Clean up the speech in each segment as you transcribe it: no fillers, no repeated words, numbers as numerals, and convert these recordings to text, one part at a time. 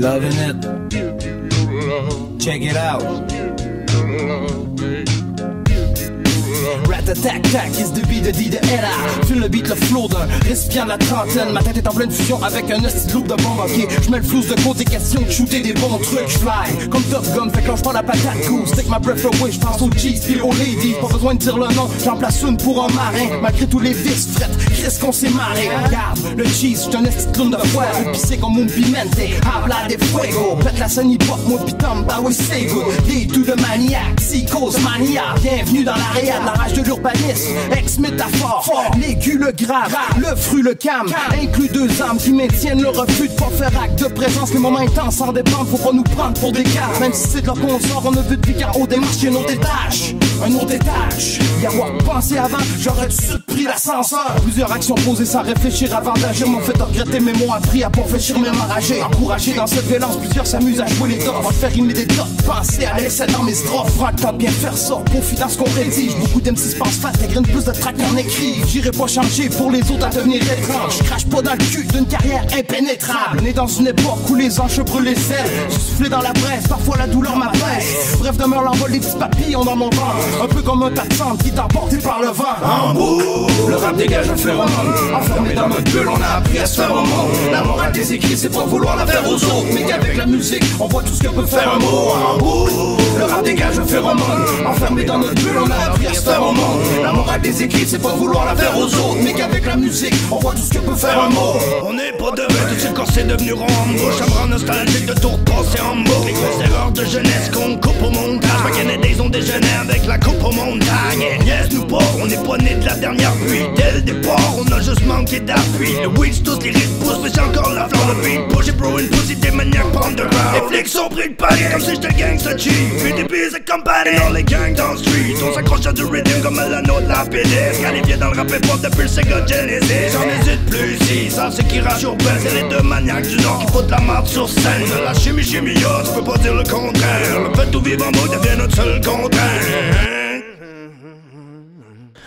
Loving it. Check it out. Rat-a-tac-tac, is the beat de D de Ella. Fume le beat, le flow d'un récipient de la trentaine. Ma tête est en pleine fusion avec un hostie lourd de bombe. Ok, j'mets le flouze de côté, question de shooter des bons trucs. J'fly comme Top Gun, fait que là j'prends la patate goose. Take my breath away, j'pense aux cheese pis aux ladies. Pas besoin de dire le nom, j'en place une pour un marin. Malgré tous les vices, fret, Chris qu'on s'est marré. Regarde, le cheese, j'suis un esti clown de foire. Épicé comme un pimente, habla de fuego. Pète la scène hip-hop, moi pis Tom, bah oui c'est good. Des tout de maniaque, psychose, mania. Bienvenue dans l'area de la rage de l'urbanisme. Ex-métaphore, l'aigu, le grave, le fruit, le cam. Inclus deux âmes qui maintiennent le refus de pas faire acte de présence. Les moments intenses en dépendent, faut pas nous prendre pour des caves. Même si c'est de là qu'on sort, on a vu depuis qu'en haut démarche, y'a un autre étage. Un autre étage. Y avoir pensé avant, j'aurais tout de suite pris l'ascenseur. Plusieurs actions posées sans réfléchir avant d'agir m'ont fait regretter, mais m'ont appris à pas réfléchir, même enragé. Encouragé dans cette violence, plusieurs s'amusent à jouer les tops. On va faire rimer des tops, penser à l'excès dans mes strophes. Prends le temps de bien faire ça, profite dans ce qu'on rédige. Beaucoup d'MC se pensent fat, t'as plus de track qu'en écrit. J'irai pas changer pour les autres à devenir étrange. Crache pas dans le cul d'une carrière impénétrable. Né dans une époque où les anges brûlent les ailes. J'ai soufflé dans la presse, parfois la douleur m'apaise. Bref, demeure l'envol des petits papillons dans mon ventre. Un peu comme un tas de cendre qui est emporté par le vent. En bout, le rap dégage un phéromone. Enfermé dans notre bulle, on a appris à se faire au monde. La morale des écrits, c'est pas vouloir la faire aux autres, mais qu'avec la musique, on voit tout ce que peut faire un mot. En bout, le rap dégage un phéromone. Enfermé dans notre bulle, on a appris à se faire au monde. La morale des écrits, c'est pas vouloir la faire aux autres, mais qu'avec la musique, on voit tout ce que peut faire un mot. On n'est pas demain, tout ce corps c'est devenu Rambo. Chambre nostalgique de tour passé en boucle. Les grosses erreurs de jeunesse qu'on coupe au montage. Des ont déjeuné avec la coupe aux montagnes. Yes, nous pas, on n'est pas né de la dernière pluie. Dès le départ, on a juste manqué d'appui. Le weed, tous les rythmes poussent, mais j'ai encore la fleur de beat. Push it bro, une pussy des maniaques underground. Les flics sont pris de panique comme si j'étais gangsta cheap. Puis des billes de compagnie dans les gangs dans le street. On s'accroche à du rhythm comme à l'anneau de la pédestre. Qualifié dans le rap hip-hop depuis le Sega Genesis. J'en hésite plus ici, ça c'est qui rage urbain. C'est les deux maniaques du Nord qui foutent la marde sur scène. De la chimie, tu peux pas dire le contraire. Le fait tout vivre en mode devient notre seul contraire.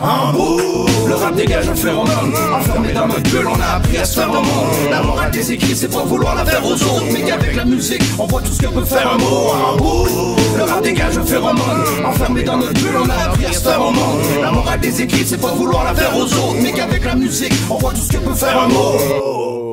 En bout, le rap dégage un phéromone. Enfermé dans notre bulle, on a appris à se faire au monde. La morale des écrits, c'est pas vouloir la faire aux autres, mais qu'avec la musique, on voit tout ce que peut faire un mot. En bout, le rap dégage un phéromone. Enfermé dans notre bulle, on a appris à se faire au monde. La morale des écrits, c'est pas vouloir la faire aux autres, mais qu'avec la musique, on voit tout ce que peut faire un mot.